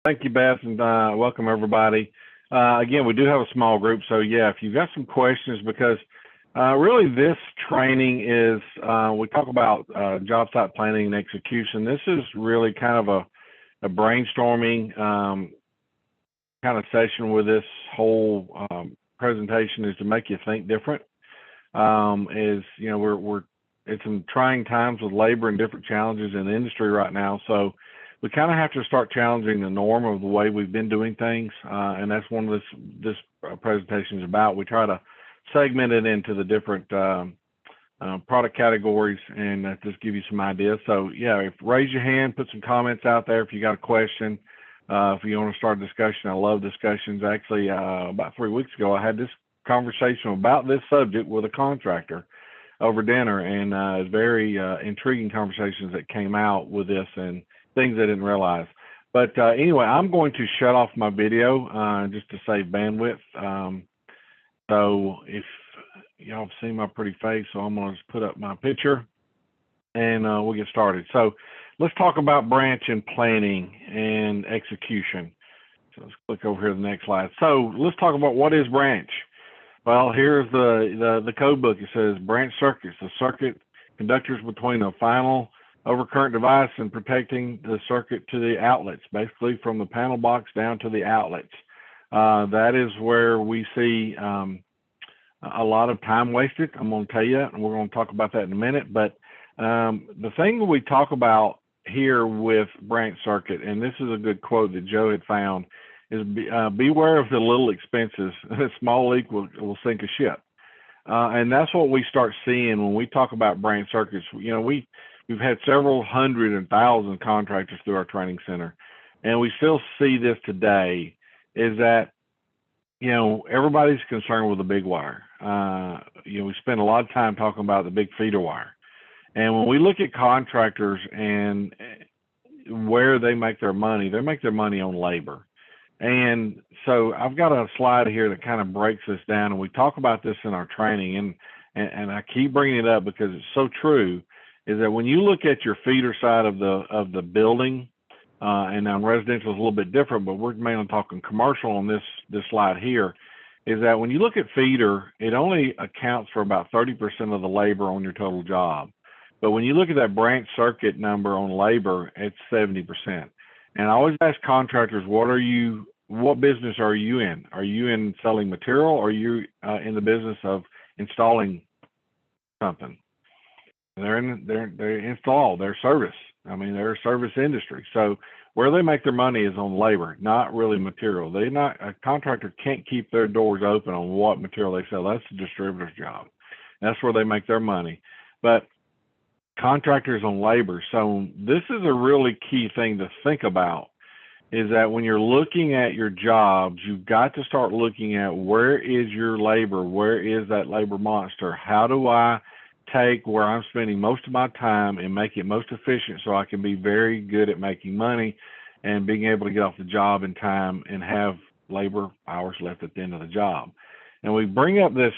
Thank you, Beth, and welcome everybody. Again, we do have a small group, so yeah, if you've got some questions, because really this training is, we talk about job site planning and execution. This is really kind of a brainstorming kind of session with this whole presentation is to make you think different. Is, you know, we're it's some trying times with labor and different challenges in the industry right now, so we kind of have to start challenging the norm of the way we've been doing things, and that's one of this presentation is about. We try to segment it into the different product categories and just give you some ideas. So yeah, raise your hand, put some comments out there if you got a question. If you want to start a discussion, I love discussions. Actually, about 3 weeks ago, I had this conversation about this subject with a contractor over dinner, and it's very intriguing conversations that came out with this and things I didn't realize. But anyway, I'm going to shut off my video just to save bandwidth. So if y'all have seen my pretty face, so I'm going to just put up my picture and we'll get started. So let's talk about branch and planning and execution. So let's click over here to the next slide. So let's talk about what is branch. Well, here's the code book. It says branch circuits, the circuit conductors between the final overcurrent device and protecting the circuit to the outlets, basically from the panel box down to the outlets. That is where we see a lot of time wasted. I'm going to tell you, and we're going to talk about that in a minute. But the thing that we talk about here with branch circuit, and this is a good quote that Joe had found, is beware of the little expenses. A small leak will sink a ship. And that's what we start seeing when we talk about branch circuits. You know, we've had several hundred and thousand contractors through our training center, and we still see this today, is that, you know, everybody's concerned with the big wire. You know, we spend a lot of time talking about the big feeder wire. And when we look at contractors and where they make their money, they make their money on labor. And so I've got a slide here that kind of breaks this down, and we talk about this in our training, and I keep bringing it up because it's so true, is that when you look at your feeder side of the building, and now residential is a little bit different, but we're mainly talking commercial on this slide here, is that when you look at feeder, it only accounts for about 30% of the labor on your total job. But when you look at that branch circuit number on labor, it's 70%. And I always ask contractors, what business are you in? Are you in selling material, or are you in the business of installing something? They're install, they're service. I mean, they're a service industry. So where they make their money is on labor, not really material. A contractor can't keep their doors open on what material they sell. That's the distributor's job. That's where they make their money. But contractors on labor. So this is a really key thing to think about, is that when you're looking at your jobs, you've got to start looking at where is your labor? Where is that labor monster? How do I take where I'm spending most of my time and make it most efficient so I can be very good at making money and being able to get off the job in time and have labor hours left at the end of the job? And we bring up this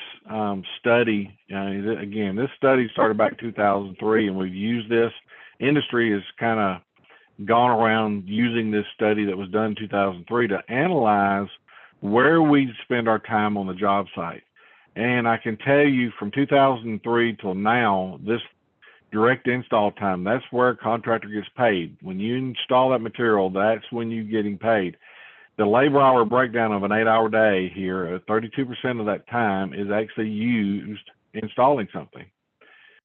study. Again, this study started back in 2003, and we've used this. Industry has kind of gone around using this study that was done in 2003 to analyze where we spend our time on the job site. And I can tell you from 2003 till now, this direct install time, that's where a contractor gets paid. When you install that material, that's when you're getting paid. The labor hour breakdown of an 8-hour day here, 32% of that time is actually used installing something.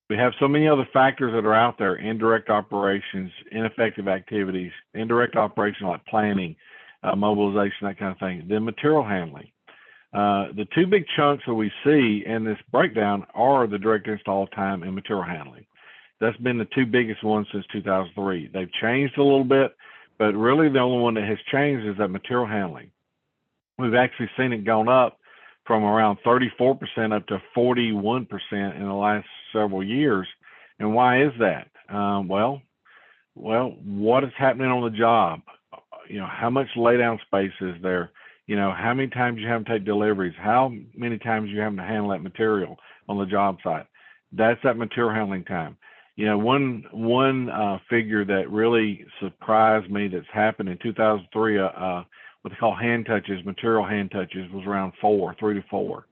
We have so many other factors that are out there: indirect operations, ineffective activities, indirect operation like planning, mobilization, that kind of thing, then material handling. The two big chunks that we see in this breakdown are the direct install time and material handling. That's been the two biggest ones since 2003. They've changed a little bit, but really the only one that has changed is that material handling. We've actually seen it gone up from around 34% up to 41% in the last several years. And why is that? Well, what is happening on the job? You know, how much laydown space is there? You know, how many times you have to take deliveries? How many times you have to handle that material on the job site? That's that material handling time. one figure that really surprised me that's happened in 2003, what they call hand touches, material hand touches, was around 3 to 4.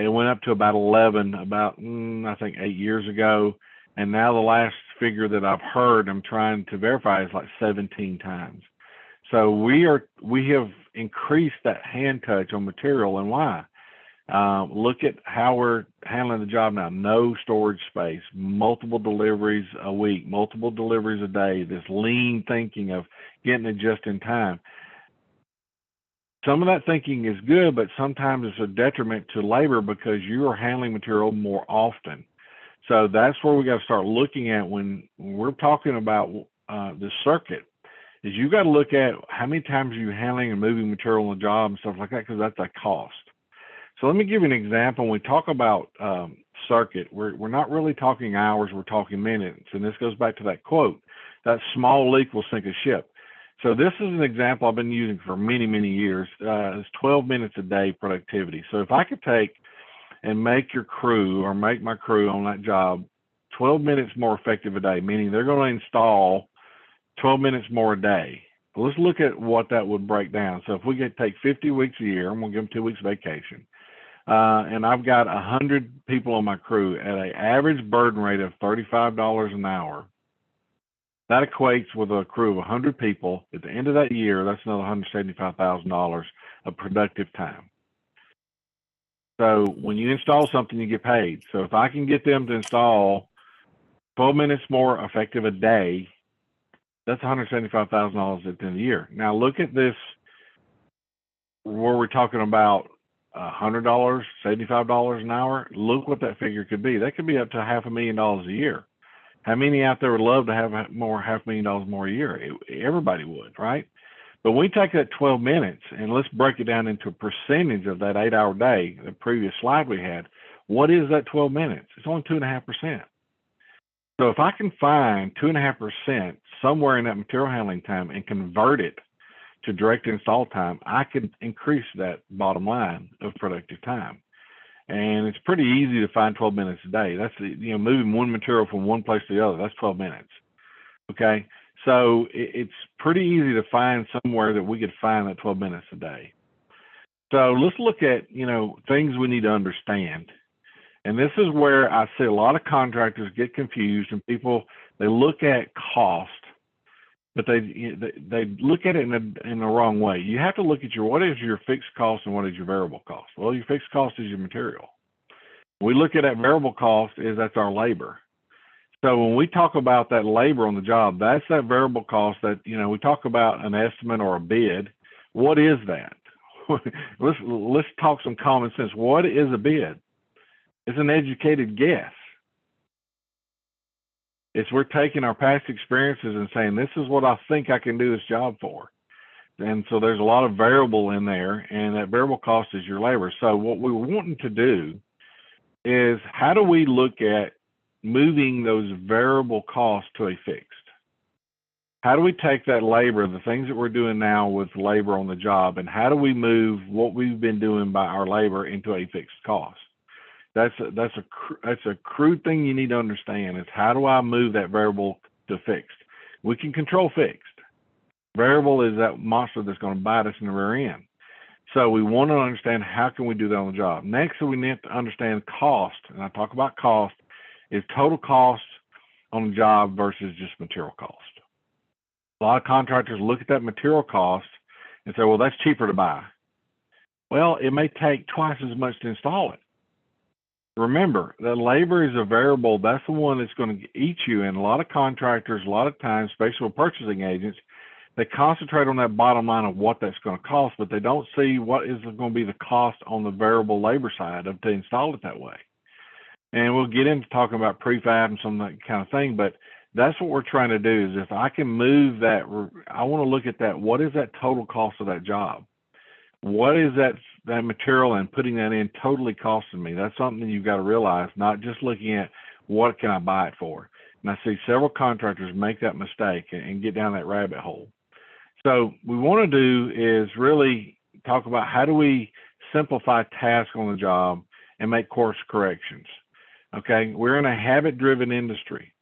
It went up to about 11 about, I think 8 years ago. And now the last figure that I've heard, I'm trying to verify, is like 17 times. So we have increased that hand touch on material. And why? Look at how we're handling the job now. No storage space, multiple deliveries a week, multiple deliveries a day, this lean thinking of getting it just in time. Some of that thinking is good, but sometimes it's a detriment to labor because you are handling material more often. So that's where we got to start looking at when we're talking about the circuit, is you got to look at how many times are you handling and moving material on the job and stuff like that, because that's a cost. So let me give you an example. When we talk about circuit, we're not really talking hours, we're talking minutes. And this goes back to that quote, that small leak will sink a ship. So this is an example I've been using for many, many years. It's 12 minutes a day productivity. So if I could take and make your crew, or make my crew on that job 12 minutes more effective a day, meaning they're going to install 12 minutes more a day. Let's look at what that would break down. So if we could take 50 weeks a year, I'm going to give them 2 weeks vacation. And I've got 100 people on my crew at an average burden rate of $35 an hour. That equates with a crew of 100 people. At the end of that year, that's another $175,000 of productive time. So when you install something, you get paid. So if I can get them to install 12 minutes more effective a day, that's $175,000 at the end of the year. Now look at this, where we're talking about $100, $75 an hour. Look what that figure could be. That could be up to $500,000 a year. How many out there would love to have more, $500,000 more a year? Everybody would, right? But we take that 12 minutes and let's break it down into a percentage of that 8-hour day, the previous slide we had. What is that 12 minutes? It's only 2.5%. So if I can find 2.5% somewhere in that material handling time and convert it to direct install time, I could increase that bottom line of productive time. And it's pretty easy to find 12 minutes a day. That's, moving one material from one place to the other, that's 12 minutes. Okay. So it's pretty easy to find somewhere that we could find that 12 minutes a day. So let's look at, things we need to understand. And this is where I see a lot of contractors get confused, and people, they look at cost, but they look at it in the wrong way. You have to look at what is your fixed cost and what is your variable cost. Well, your fixed cost is your material. We look at that variable cost that's our labor. So when we talk about that labor on the job, that's that variable cost that, we talk about an estimate or a bid. What is that? Let's talk some common sense. What is a bid? It's an educated guess. It's we're taking our past experiences and saying, this is what I think I can do this job for. And so there's a lot of variable in there, and that variable cost is your labor. So what we're wanting to do is, how do we look at moving those variable costs to a fixed? How do we take that labor, the things that we're doing now with labor on the job, and how do we move what we've been doing by our labor into a fixed cost? That's a crude thing you need to understand, is how do I move that variable to fixed? We can control fixed. Variable is that monster that's going to bite us in the rear end. So we want to understand, how can we do that on the job? Next, we need to understand cost. And I talk about cost is total cost on the job versus just material cost. A lot of contractors look at that material cost and say, well, that's cheaper to buy. Well, it may take twice as much to install it. Remember, that labor is a variable. That's the one that's going to eat you. And a lot of contractors, a lot of times, especially with purchasing agents, they concentrate on that bottom line of what that's going to cost, but they don't see what is going to be the cost on the variable labor side to install it that way. And we'll get into talking about prefab and some of that kind of thing, but that's what we're trying to do, is if I can move that, I want to look at that. What is that total cost of that job? What is that material and putting that in totally costing me? That's something you've got to realize, not just looking at what can I buy it for. And I see several contractors make that mistake and get down that rabbit hole. So we want to do is really talk about, how do we simplify tasks on the job and make course corrections? Okay, we're in a habit-driven industry.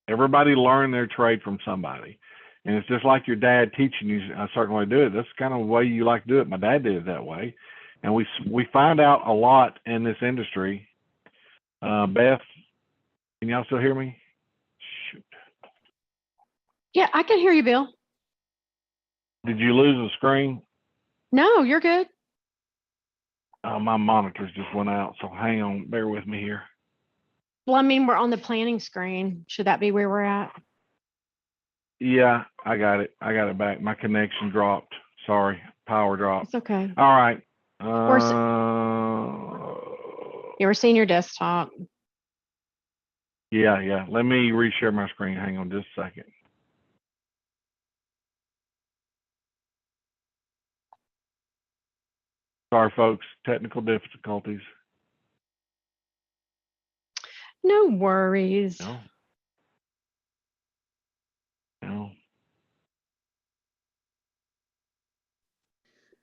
Everybody learned their trade from somebody. And it's just like your dad teaching you a certain way to do it. That's kind of the way you like to do it. My dad did it that way. And we find out a lot in this industry. Beth, can y'all still hear me? Shoot. Yeah, I can hear you, Bill. Did you lose the screen? No, you're good. My monitors just went out, so hang on, bear with me here. Well, I mean, we're on the planning screen. Should that be where we're at? Yeah, I got it. I got it back. My connection dropped. Sorry, power dropped. It's okay. All right. You were seeing your desktop. Yeah. Let me reshare my screen. Hang on just a second. Sorry, folks. Technical difficulties. No worries. No.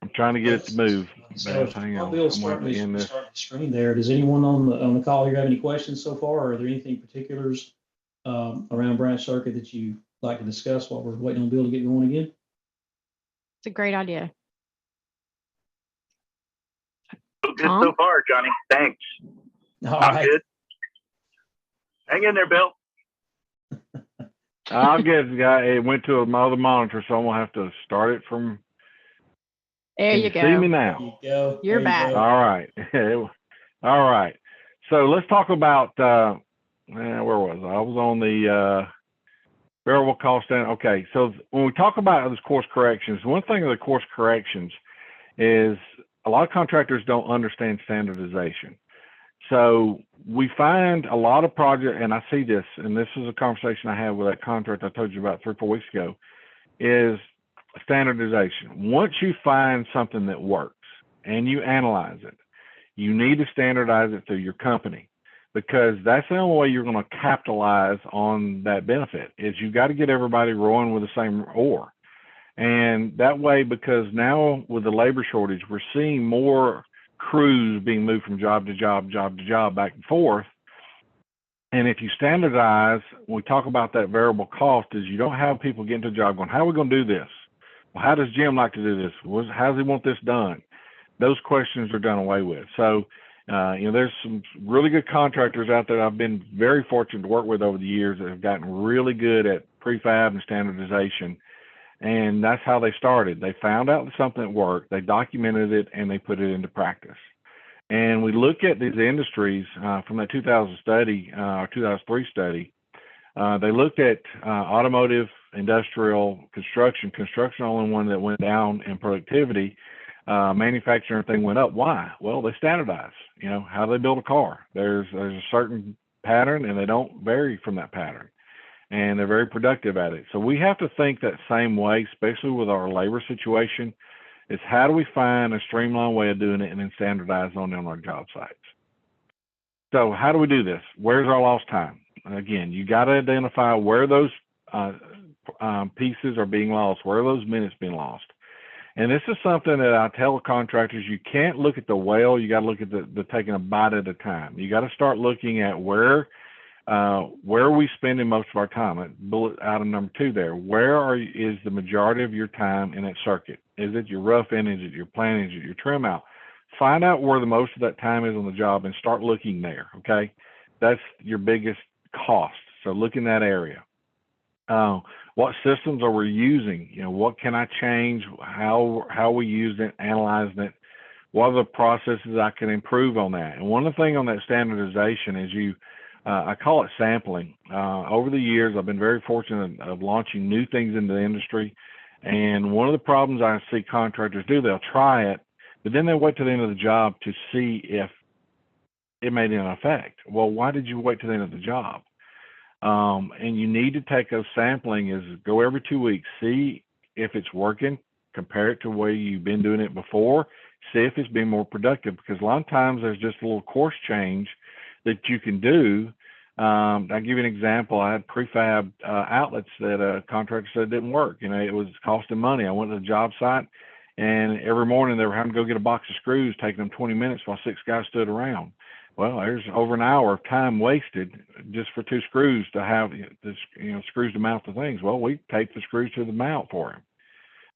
I'm trying to get it to move. So hang while on. Bill's starting the screen there, does anyone on the call here have any questions so far? Or are there anything particulars around branch circuit that you'd like to discuss while we're waiting on Bill to get going again? It's a great idea. Good so far, Johnny. Thanks. All I'm right. good. Hang in there, Bill. I'll get the guy. It went to my other monitor, so I'm gonna have to start it from. There you go. See me now. There you go. You're back. All right. All right. So let's talk about where was I? I was on the variable cost. Okay. So when we talk about those course corrections, one thing of the course corrections is a lot of contractors don't understand standardization. So we find a lot of projects, and I see this, and this is a conversation I had with that contractor I told you about 3 or 4 weeks ago, is standardization. Once you find something that works and you analyze it, you need to standardize it through your company, because that's the only way you're going to capitalize on that benefit. Is you got to get everybody rowing with the same oar. And that way, because now with the labor shortage, we're seeing more crews being moved from job to job, back and forth. And if you standardize, we talk about that variable cost, is you don't have people getting to the job going, how are we going to do this? Well, how does Jim like to do this? How does he want this done? Those questions are done away with. So, there's some really good contractors out there I've been very fortunate to work with over the years that have gotten really good at prefab and standardization. And that's how they started. They found out something that worked, they documented it, and they put it into practice. And we look at these industries from that 2000 study, 2003 study. They looked at automotive, industrial, construction. Construction, only one that went down in productivity. Manufacturing, everything went up. Why? Well, they standardize. How they build a car. There's a certain pattern, and they don't vary from that pattern. And they're very productive at it. So we have to think that same way, especially with our labor situation, is how do we find a streamlined way of doing it and then standardize on our job sites. So how do we do this? Where's our lost time? Again, you got to identify where those pieces are being lost, where are those minutes being lost. And this is something that I tell contractors, you can't look at the whale, you got to look at the taking a bite at a time. You got to start looking at where are we spending most of our time? Bullet item number 2 there. Where is the majority of your time in that circuit? Is it your rough in? Is it your planning? Is it your trim out? Find out where the most of that time is on the job and start looking there, okay? That's your biggest cost. So look in that area. What systems are we using? What can I change? How we use it, analyzing it? What are the processes I can improve on that? And one of the things on that standardization is I call it sampling. Over the years, I've been very fortunate of launching new things into the industry. And one of the problems I see contractors do, they'll try it, but then they wait to the end of the job to see if it made an effect. Well, why did you wait to the end of the job? And you need to take those sampling, is go every 2 weeks, see if it's working, compare it to the way you've been doing it before, see if it's been more productive, because a lot of times there's just a little course change that you can do. I'll give you an example. I had prefab outlets that a contractor said didn't work. It was costing money. I went to the job site, and every morning they were having to go get a box of screws, taking them 20 minutes while 6 guys stood around. Well, there's over an hour of time wasted just for 2 screws to have this, screws to mount the things. Well, we taped the screws to the mount for him.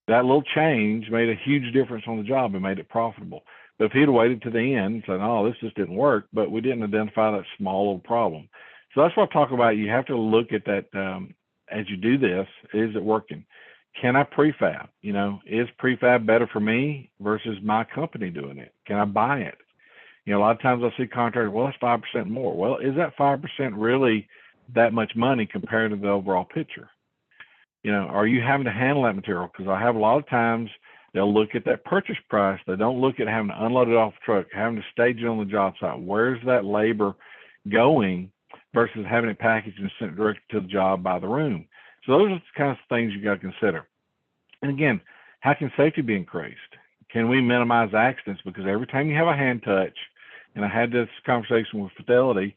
That little change made a huge difference on the job and made it profitable. But if he'd have waited to the end and said, "Oh, this just didn't work," but we didn't identify that small little problem. So that's what I talk about. You have to look at that as you do this. Is it working? Can I prefab? Is prefab better for me versus my company doing it? Can I buy it? A lot of times I see contractors, well, it's 5% more. Well, is that 5% really that much money compared to the overall picture? Are you having to handle that material? Because I have a lot of times they'll look at that purchase price. They don't look at having to unload it off the truck, having to stage it on the job site. Where's that labor going versus having it packaged and sent directly to the job by the room? So those are the kinds of things you got to consider. And again, how can safety be increased? Can we minimize accidents? Because every time you have a hand touch, and I had this conversation with Fidelity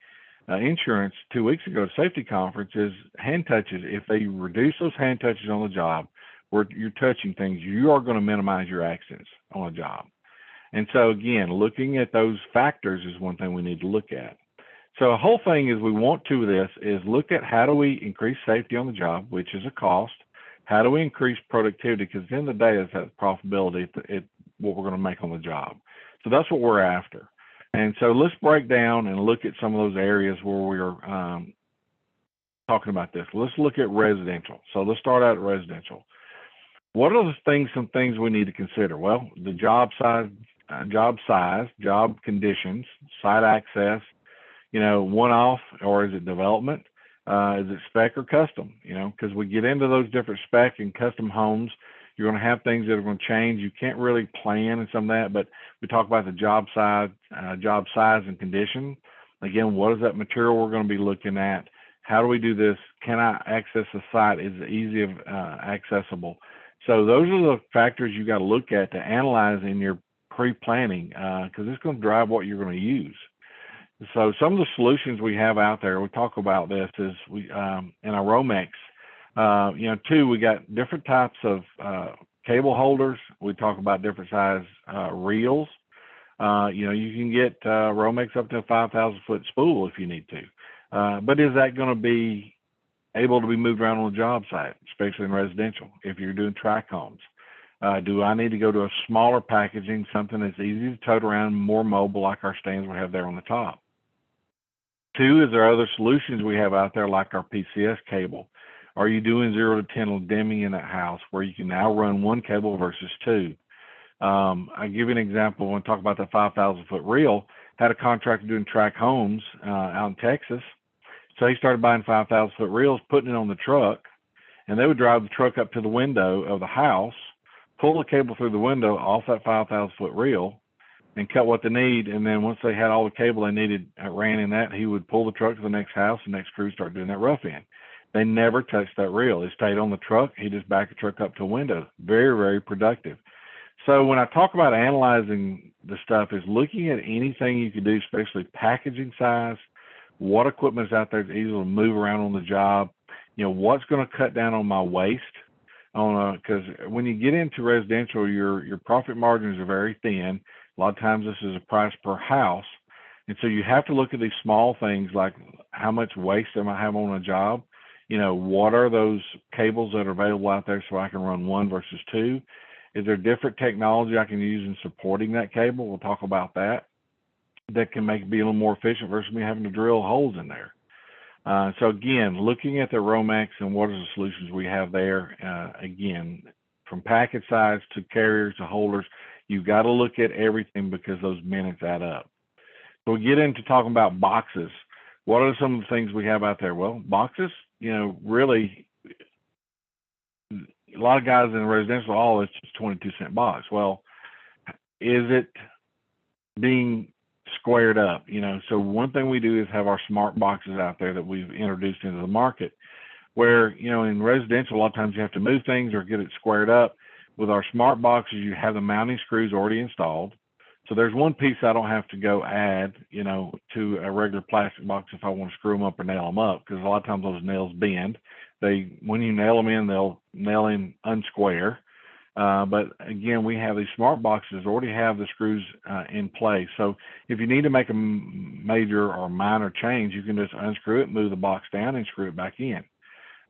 Insurance 2 weeks ago at a safety conference, is hand touches. If they reduce those hand touches on the job where you're touching things, you are going to minimize your accidents on a job. And so again, looking at those factors is one thing we need to look at. So the whole thing is we want to this is look at how do we increase safety on the job, which is a cost. How do we increase productivity? Because at the end of the day, it's that profitability, what we're going to make on the job. So that's what we're after. And so let's break down and look at some of those areas where we're talking about this. Let's look at residential. So let's start out at residential. What are some things we need to consider? Well, the job size, job conditions, site access, one-off, or is it development? Is it spec or custom? Because we get into those different spec and custom homes, you're going to have things that are going to change. You can't really plan and some of that, but we talk about the job size and condition. Again, what is that material we're going to be looking at? How do we do this? Can I access the site? Is it easy accessible? So those are the factors you got to look at to analyze in your pre-planning, because it's going to drive what you're going to use. So some of the solutions we have out there, we talk about this, is we in our Romex, we got different types of cable holders. We talk about different size reels. You can get Romex up to a 5,000 foot spool if you need to. But is that going to be able to be moved around on the job site, especially in residential, if you're doing track homes? Do I need to go to a smaller packaging, something that's easy to tote around, more mobile, like our stands we have there on the top? 2, is there other solutions we have out there like our PCS cable? Are you doing 0 to 10 dimming in that house where you can now run 1 cable versus 2? I'll give you an example. When we talk about the 5,000 foot reel, had a contractor doing track homes out in Texas. So he started buying 5,000 foot reels, putting it on the truck, and they would drive the truck up to the window of the house, pull the cable through the window off that 5,000 foot reel, and cut what they need. And then once they had all the cable they needed ran in that, he would pull the truck to the next house, the next crew start doing that rough end. They never touched that reel. It stayed on the truck. He just backed the truck up to a window. Very, very productive. So when I talk about analyzing the stuff, is looking at anything you can do, especially packaging size, what equipment is out there that's easy to move around on the job, what's going to cut down on my waste. Because when you get into residential, your profit margins are very thin. A lot of times this is a price per house. And so you have to look at these small things like how much waste am I having on a job? What are those cables that are available out there so I can run 1 versus 2? Is there different technology I can use in supporting that cable? We'll talk about that. That can make it be a little more efficient versus me having to drill holes in there. So again, looking at the Romex and what are the solutions we have there, again, from package size to carriers to holders, you've got to look at everything because those minutes add up. So we get into talking about boxes. What are some of the things we have out there? Well, boxes, really, a lot of guys in residential, it's just 22-cent box. Well, is it being squared up? So one thing we do is have our smart boxes out there that we've introduced into the market where, in residential, a lot of times you have to move things or get it squared up. With our smart boxes, you have the mounting screws already installed. So there's one piece I don't have to go add, to a regular plastic box if I want to screw them up or nail them up, because a lot of times those nails bend. When you nail them in, they'll nail in unsquare. But again, we have these smart boxes already have the screws in place. So if you need to make a major or minor change, you can just unscrew it, move the box down, and screw it back in.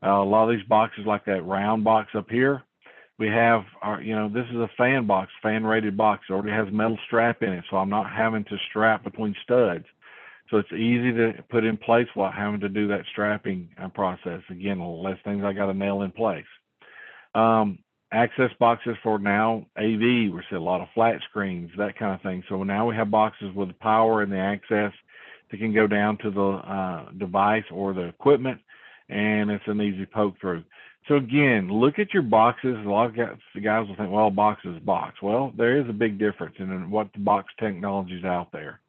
A lot of these boxes, like that round box up here, we have our, this is a fan box, fan rated box. It already has a metal strap in it, so I'm not having to strap between studs. So it's easy to put in place without having to do that strapping process. Again, less things I got to nail in place. Access boxes for now AV, we're seeing a lot of flat screens, that kind of thing. So now we have boxes with the power and the access that can go down to the device or the equipment, and it's an easy poke through. So again, look at your boxes. A lot of guys will think, well, box is a box. Well, there is a big difference in what the box technology is out there.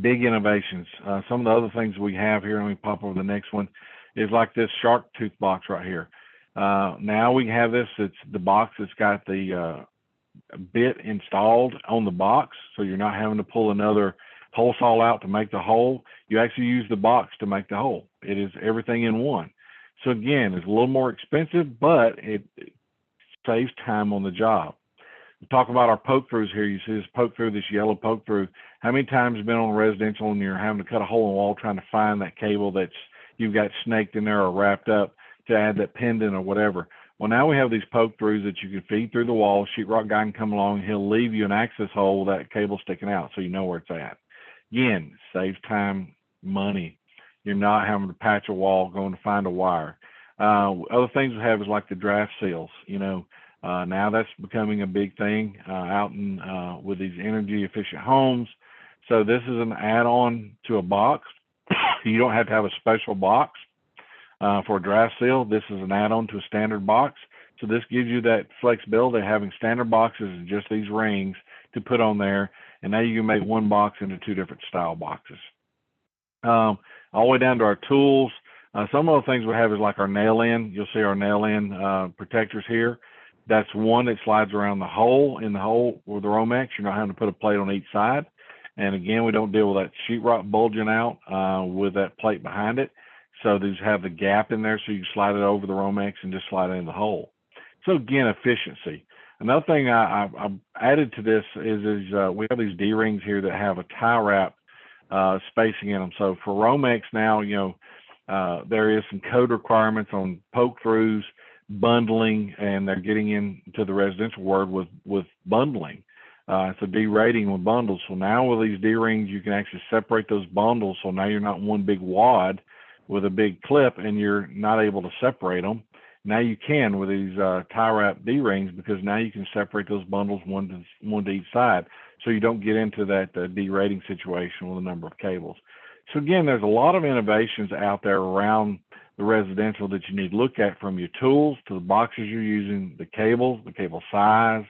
Big innovations. Some of the other things we have here, let me pop over the next one, is like this shark tooth box right here. Now we have this, it's the box that's got the bit installed on the box, so you're not having to pull another hole saw out to make the hole. You actually use the box to make the hole. It is everything in one. So again, it's a little more expensive, but it saves time on the job. We talk about our poke throughs here. You see this poke through, this yellow poke through. How many times have you been on residential and you're having to cut a hole in the wall trying to find that cable that's you've got snaked in there or wrapped up to add that pendant or whatever? Well, now we have these poke throughs that you can feed through the wall. Sheetrock guy can come along, he'll leave you an access hole with that cable sticking out so you know where it's at. Again, saves time, money. You're not having to patch a wall, going to find a wire. Other things we have is like the draft seals. Now that's becoming a big thing out in with these energy efficient homes. So this is an add-on to a box. You don't have to have a special box for a draft seal. This is an add-on to a standard box. So this gives you that flexibility, having standard boxes and just these rings to put on there. And now you can make one box into two different style boxes. All the way down to our tools. Some of the things we have is like our nail-in. You'll see our nail-in protectors here. That's one that slides around the hole. In the hole with the Romex, you're not having to put a plate on each side. And again, we don't deal with that sheetrock bulging out with that plate behind it. So these have the gap in there, so you can slide it over the Romex and just slide it in the hole. So again, efficiency. Another thing I added to this is we have these D-rings here that have a tie wrap spacing in them. So for Romex now, there is some code requirements on poke throughs, bundling, and they're getting into the residential world with bundling. It's a D rating with bundles. So now with these D rings, you can actually separate those bundles. So now you're not one big wad with a big clip and you're not able to separate them. Now you can with these tie wrap D rings, because now you can separate those bundles one to each side. So you don't get into that D rating situation with a number of cables. So again, there's a lot of innovations out there around the residential that you need to look at, from your tools to the boxes you're using, the cables, the cable size,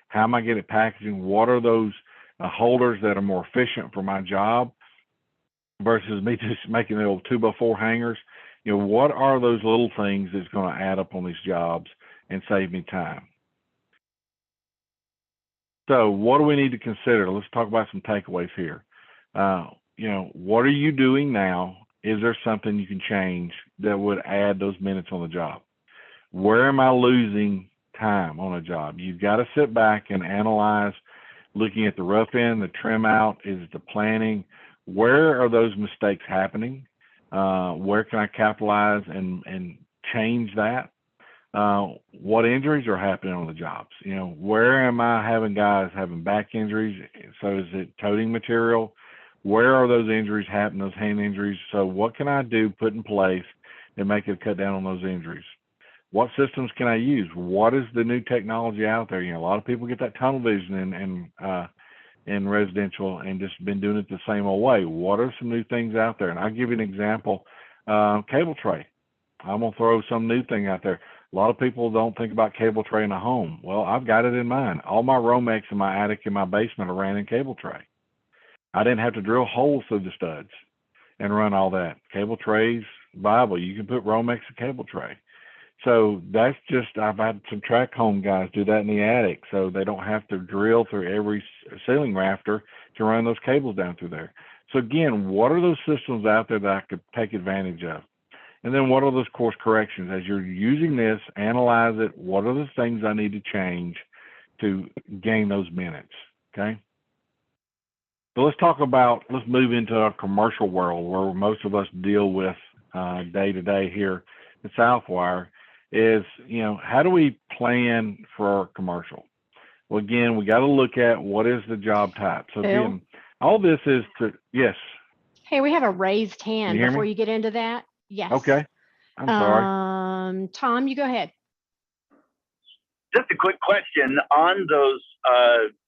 how am I getting it packaging, what are those holders that are more efficient for my job versus me just making the old 2x4 hangers. What are those little things that's going to add up on these jobs and save me time? So what do we need to consider? Let's talk about some takeaways here. What are you doing now? Is there something you can change that would add those minutes on the job? Where am I losing time on a job? You've got to sit back and analyze, looking at the rough end, the trim out, is the planning. Where are those mistakes happening? Where can I capitalize and change that? What injuries are happening on the jobs? Where am I having guys having back injuries? So is it toting material? Where are those injuries happening, those hand injuries? So what can I do, put in place, and make it cut down on those injuries? What systems can I use? What is the new technology out there? A lot of people get that tunnel vision in residential and just been doing it the same old way. What are some new things out there? And I'll give you an example. Cable tray. I'm going to throw some new thing out there. A lot of people don't think about cable tray in a home. Well, I've got it in mine. All my Romex in my attic and my basement are ran in cable tray. I didn't have to drill holes through the studs and run all that. Cable trays, viable. You can put Romex in cable tray. So that's just, I've had some track home guys do that in the attic, so they don't have to drill through every ceiling rafter to run those cables down through there. So again, what are those systems out there that I could take advantage of? And then what are those course corrections? As you're using this, analyze it. What are the things I need to change to gain those minutes? Okay. So let's move into our commercial world where most of us deal with day to day here at Southwire is, how do we plan for our commercial? Well, again, we got to look at what is the job type. So again, all this is yes. Hey, we have a raised hand before me? you get into that. Yes. Okay. I'm sorry. Tom, you go ahead. Just a quick question on those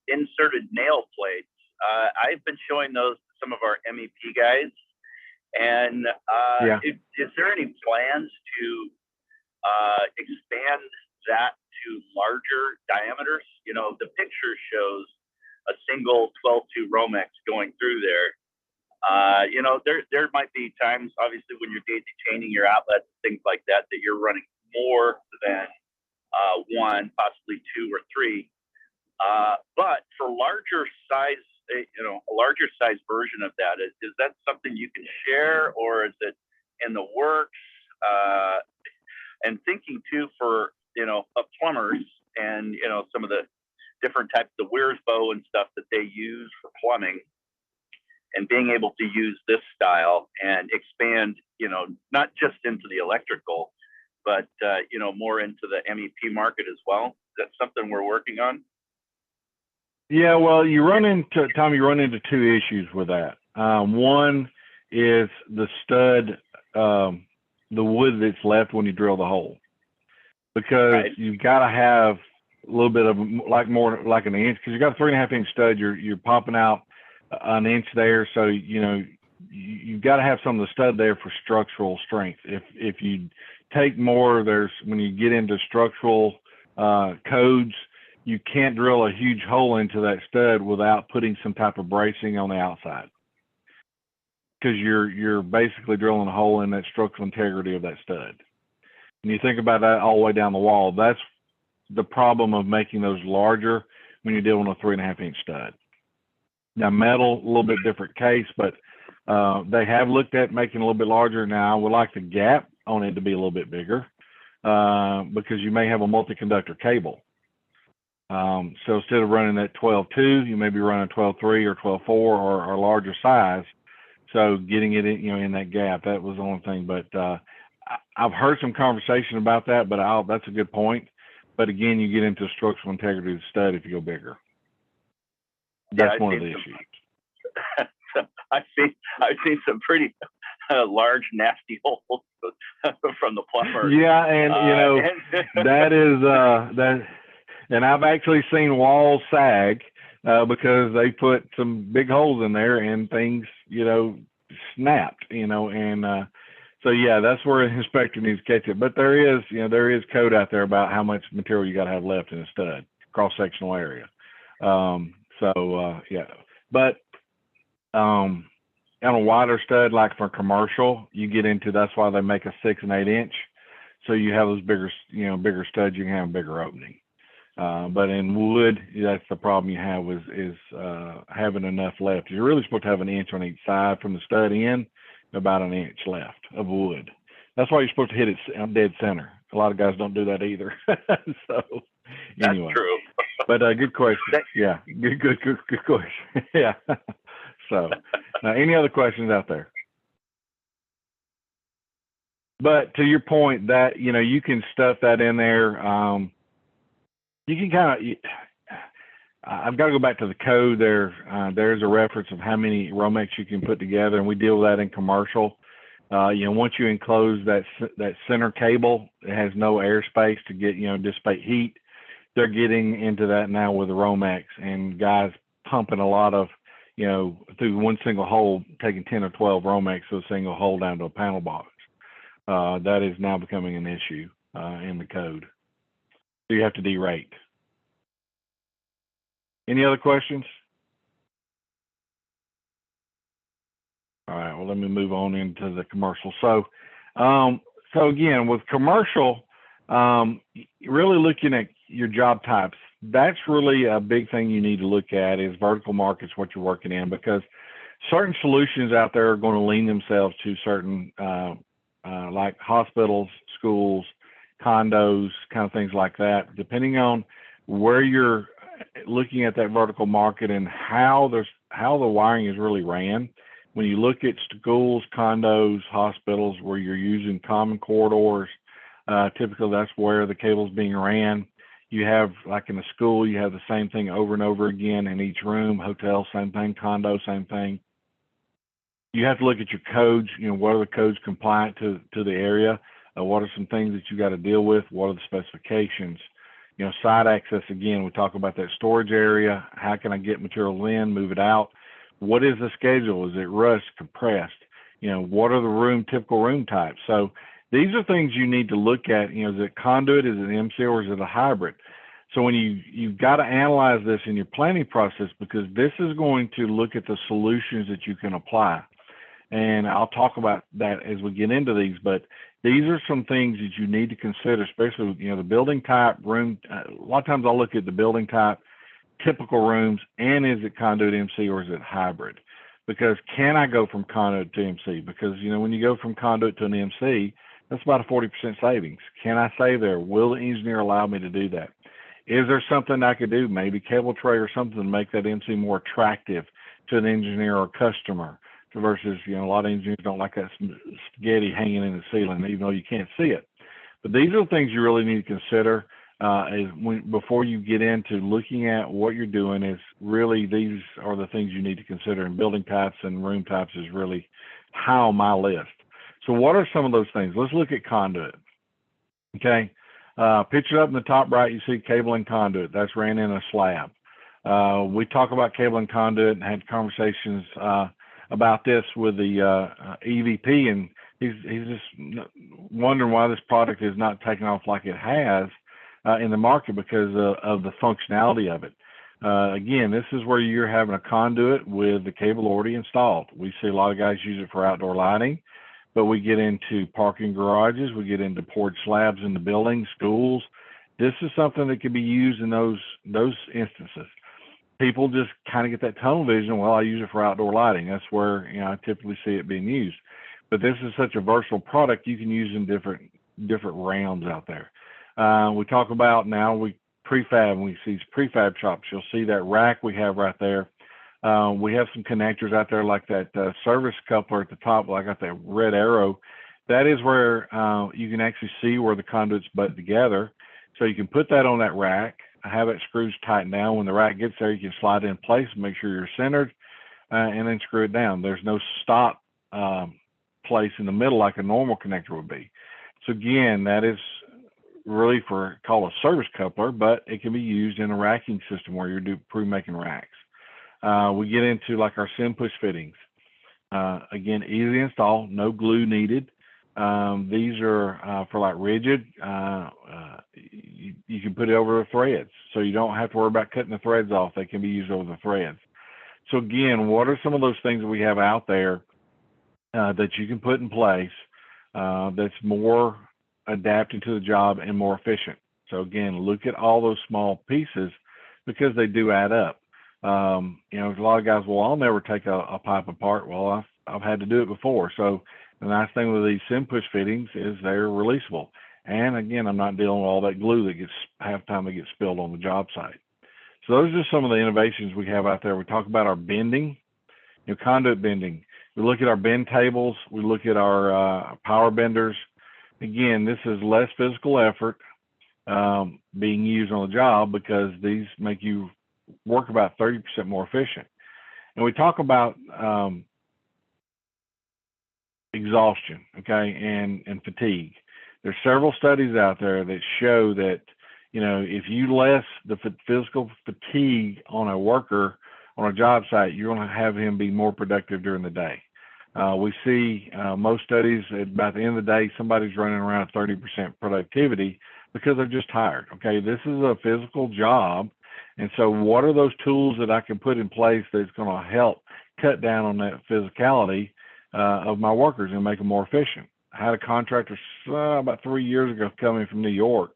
inserted nail plates. I've been showing those to some of our MEP guys, and is there any plans to expand that to larger diameters? The picture shows a single 12-2 Romex going through there. There might be times, obviously, when you're chaining your outlets, things like that, that you're running more than one, possibly two or three. But for larger size, a larger size version of that, is that something you can share, or is it in the works? And thinking too for, plumbers and, some of the different types of Weir's bow and stuff that they use for plumbing, and being able to use this style and expand, not just into the electrical, but, more into the MEP market as well. Is that something we're working on? Yeah, well, you run into two issues with that. One is the stud, the wood that's left when you drill the hole, because you've got to have a little bit of more like an inch, because you got a 3.5 inch stud. You're popping out an inch there, so you've got to have some of the stud there for structural strength. If you take more, when you get into structural codes, you can't drill a huge hole into that stud without putting some type of bracing on the outside, because you're basically drilling a hole in that structural integrity of that stud. And you think about that all the way down the wall. That's the problem of making those larger when you're dealing with a 3.5 inch stud. Now, metal, a little bit different case, but they have looked at making a little bit larger. Now, I would like the gap on it to be a little bit bigger, because you may have a multi-conductor cable. So instead of running that 12.2, you may be running 12.3 or 12.4 or larger size. So getting it in, in that gap, that was the only thing. But I've heard some conversation about that, but that's a good point. But again, you get into structural integrity of the stud if you go bigger. That's one of the issues. I've seen some pretty large, nasty holes from the plumber. Yeah, and that is that. And I've actually seen walls sag because they put some big holes in there and things, snapped, and so yeah, that's where an inspector needs to catch it. But there is code out there about how much material you got to have left in a stud, cross-sectional area. Yeah, but on a wider stud, like for commercial, you get into, that's why they make a 6 and 8 inch. So you have those bigger studs, you can have a bigger opening. But in wood, that's the problem you have is having enough left. You're really supposed to have an inch on each side from the stud in, about an inch left of wood. That's why you're supposed to hit it dead center. A lot of guys don't do that either. So anyway, that's true. But good question. Yeah, good question. Yeah. So any other questions out there? But to your point, that you can stuff that in there. You can kind of. I've got to go back to the code there. There's a reference of how many Romex you can put together, and we deal with that in commercial. Once you enclose that center cable, it has no airspace to get dissipate heat. They're getting into that now with the Romex, and guys pumping a lot of through one single hole, taking 10 or 12 Romex to a single hole down to a panel box. That is now becoming an issue in the code. So you have to derate. Any other questions? All right, well, let me move on into the commercial. So again, with commercial, really looking at your job types, that's really a big thing you need to look at is vertical markets, what you're working in, because certain solutions out there are going to lean themselves to certain like hospitals, schools, condos, kind of things like that, depending on where you're looking at that vertical market and how the wiring is really ran. When you look at schools, condos, hospitals, where you're using common corridors, typically that's where the cable's being ran. You have, like in a school, you have the same thing over and over again in each room. Hotel, same thing. Condo, same thing. You have to look at your codes. What are the codes compliant to the area? What are some things that you got to deal with? What are the specifications? Site access, again, we talk about that storage area. How can I get material in, move it out? What is the schedule? Is it rushed, compressed? What are the typical room types? So these are things you need to look at. Is it conduit, is it MC, or is it a hybrid? So when you've got to analyze this in your planning process, because this is going to look at the solutions that you can apply. And I'll talk about that as we get into these, but these are some things that you need to consider, especially, the building type, room. A lot of times I'll look at the building type, typical rooms, and is it conduit MC or is it hybrid? Because can I go from conduit to MC? Because, when you go from conduit to an MC, that's about a 40% savings. Can I save there? Will the engineer allow me to do that? Is there something I could do, maybe cable tray or something, to make that MC more attractive to an engineer or customer? Versus, a lot of engineers don't like that spaghetti hanging in the ceiling, even though you can't see it. But these are the things you really need to consider before you get into looking at what you're doing. Is really, these are the things you need to consider. And building types and room types is really high on my list. So what are some of those things? Let's look at conduit. Okay, picture up in the top right, you see cable and conduit. That's ran in a slab. We talk about cable and conduit and had conversations about this with the EVP, and he's just wondering why this product is not taking off like it has in the market because of the functionality of it. Again, this is where you're having a conduit with the cable already installed. We see a lot of guys use it for outdoor lighting, but we get into parking garages, we get into poured slabs in the buildings, schools. This is something that can be used in those instances. People just kind of get that tunnel vision. Well, I use it for outdoor lighting. That's where I typically see it being used. But this is such a versatile product you can use in different rounds out there. We talk about now prefab. We see prefab shops. You'll see that rack we have right there. We have some connectors out there like that service coupler at the top. I got that red arrow. That is where you can actually see where the conduits butt together. So you can put that on that rack. Have it screws tightened down. When the rack gets there, you can slide it in place, make sure you're centered, and then screw it down. There's no stop place in the middle like a normal connector would be. So again, that is really called a service coupler, but it can be used in a racking system where you're pre-making racks. We get into like our sim push fittings. Again, easy install, no glue needed. These are for like rigid. You can put it over the threads, so you don't have to worry about cutting the threads off. They can be used over the threads. So again, what are some of those things that we have out there that you can put in place that's more adapted to the job and more efficient? So again, look at all those small pieces because they do add up. There's a lot of guys, well, I'll never take a pipe apart. Well, I've had to do it before. So the nice thing with these sim push fittings is they're releasable. And again, I'm not dealing with all that glue that gets half the time that gets spilled on the job site. So those are some of the innovations we have out there. We talk about our bending, conduit bending. We look at our bend tables. We look at our power benders. Again, this is less physical effort being used on the job because these make you work about 30% more efficient. And we talk about exhaustion, okay, and fatigue. There's several studies out there that show that, if you less the physical fatigue on a worker on a job site, you're going to have him be more productive during the day. We see most studies at about the end of the day, somebody's running around 30% productivity because they're just tired. Okay, this is a physical job. And so what are those tools that I can put in place that's going to help cut down on that physicality of my workers and make them more efficient? I had a contractor about 3 years ago coming from New York,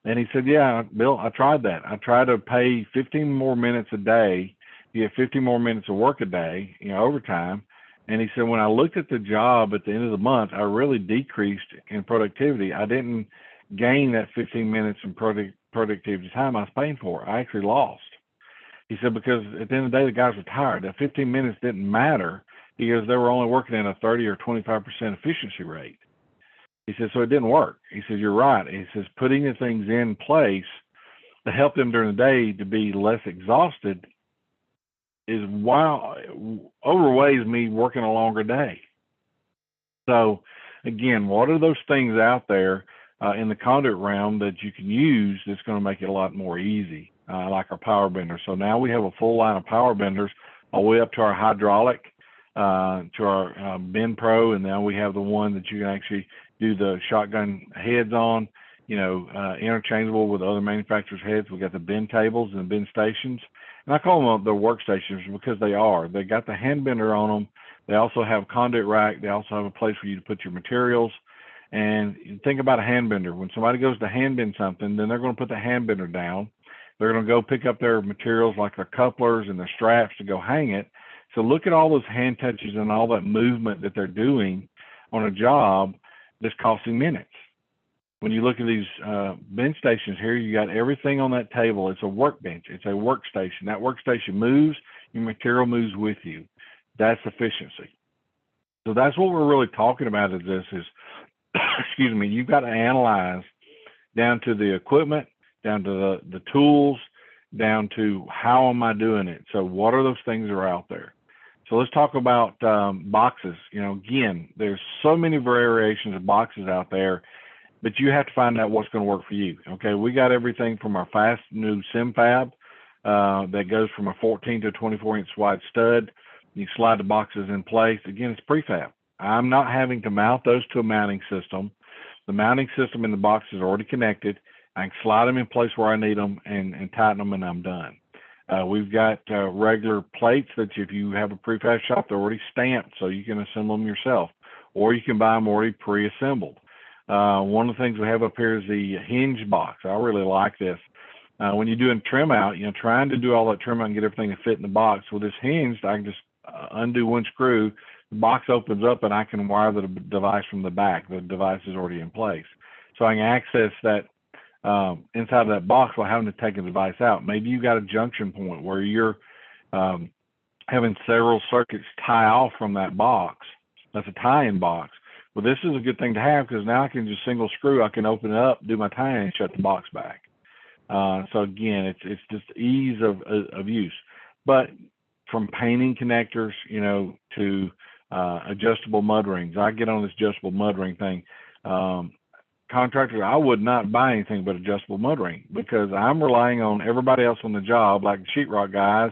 and he said, yeah, Bill, I tried that. I tried to pay 15 more minutes a day. You get 50 more minutes of work a day, overtime, And he said, when I looked at the job at the end of the month, I really decreased in productivity. I didn't gain that 15 minutes in productivity time I was paying for. I actually lost. He said, because at the end of the day, the guys were tired. That 15 minutes didn't matter because they were only working at a 30 or 25% efficiency rate. He said, so it didn't work. He says, you're right. He says, putting the things in place to help them during the day to be less exhausted is overweighs me working a longer day. So again, what are those things out there in the conduit realm that you can use that's going to make it a lot more easy, like our power bender. So now we have a full line of power benders all the way up to our hydraulic, to our Bend Pro, and now we have the one that you can actually do the shotgun heads on, interchangeable with other manufacturers' heads. We got the bend tables and the bend stations. And I call them the workstations because they are. They got the hand bender on them. They also have a conduit rack. They also have a place for you to put your materials. And think about a hand bender. When somebody goes to hand bend something, then they're going to put the hand bender down. They're going to go pick up their materials like their couplers and their straps to go hang it. So look at all those hand touches and all that movement that they're doing on a job that's costing minutes. When you look at these bench stations here, you got everything on that table. It's a workbench. It's a workstation. That workstation moves. Your material moves with you. That's efficiency. So that's what we're really talking about is this is, excuse me, you've got to analyze down to the equipment, down to the tools, down to how am I doing it? So what are those things that are out there? So let's talk about boxes. Again, there's so many variations of boxes out there, but you have to find out what's going to work for you. Okay, we got everything from our fast new SimFab that goes from a 14 to 24-inch wide stud. You slide the boxes in place. Again, it's prefab. I'm not having to mount those to a mounting system. The mounting system in the box is already connected. I can slide them in place where I need them and tighten them, and I'm done. We've got regular plates that if you have a prefab shop, they're already stamped, so you can assemble them yourself, or you can buy them already pre-assembled. One of the things we have up here is the hinge box. I really like this. When you're doing trim out, trying to do all that trim out and get everything to fit in the box. With this hinged, I can just undo one screw, the box opens up, and I can wire the device from the back. The device is already in place. So I can access that inside of that box while having to take a device out. Maybe you got a junction point where you're having several circuits tie off from that box. That's a tie-in box. Well, this is a good thing to have because now I can just single screw. I can open it up, do my tie-in, and shut the box back. So again, it's just ease of use. But from painting connectors, to adjustable mud rings. I get on this adjustable mud ring thing. Contractors, I would not buy anything but adjustable mud ring because I'm relying on everybody else on the job, like the sheetrock guys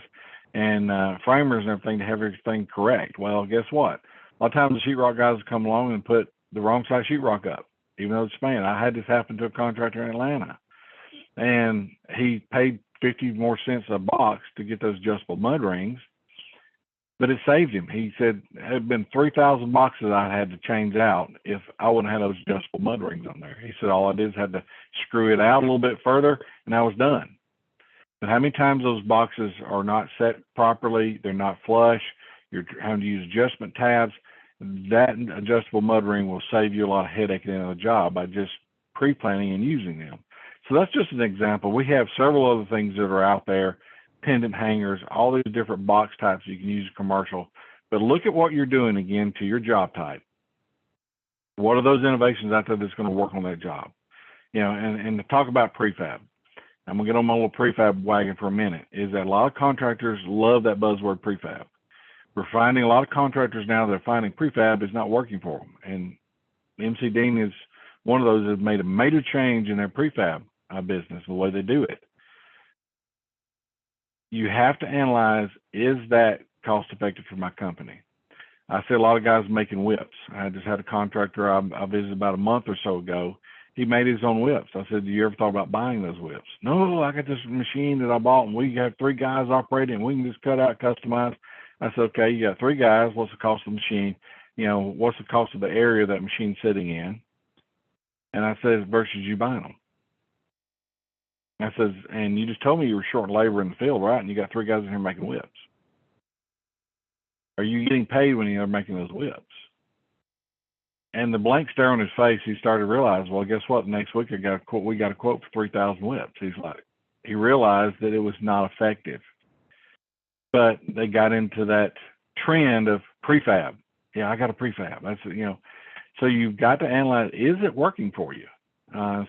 and framers and everything, to have everything correct. Well, guess what? A lot of times the sheetrock guys come along and put the wrong size sheetrock up, even though it's span. I had this happen to a contractor in Atlanta, and he paid 50 more cents a box to get those adjustable mud rings, but it saved him. He said it had been 3,000 boxes I had to change out if I wouldn't have those adjustable mud rings on there. He said all I did is had to screw it out a little bit further, and I was done. But how many times those boxes are not set properly, they're not flush, you're having to use adjustment tabs, that adjustable mud ring will save you a lot of headache at the end of the job by just pre-planning and using them. So that's just an example. We have several other things that are out there, pendant hangers, all these different box types you can use commercial. But look at what you're doing again to your job type. What are those innovations out there that's going to work on that job? And to talk about prefab. I'm going to get on my little prefab wagon for a minute, is that a lot of contractors love that buzzword prefab. We're finding a lot of contractors now that are finding prefab is not working for them. And MC Dean is one of those that have made a major change in their prefab business, the way they do it. You have to analyze, is that cost effective for my company? I see a lot of guys making whips. I just had a contractor I visited about a month or so ago. He made his own whips. I said, do you ever thought about buying those whips? No, I got this machine that I bought, and we have 3 guys operating, and we can just cut out, customize. I said, okay, you got 3 guys. What's the cost of the machine? What's the cost of the area that machine's sitting in? And I said, versus you buying them. I says, and you just told me you were short labor in the field, right? And you got 3 guys in here making whips. Are you getting paid when you're making those whips? And the blank stare on his face, he started to realize, well, guess what? Next week we got a quote for 3,000 whips. He realized that it was not effective. But they got into that trend of prefab. Yeah, I got a prefab. That's, so you've got to analyze, is it working for you?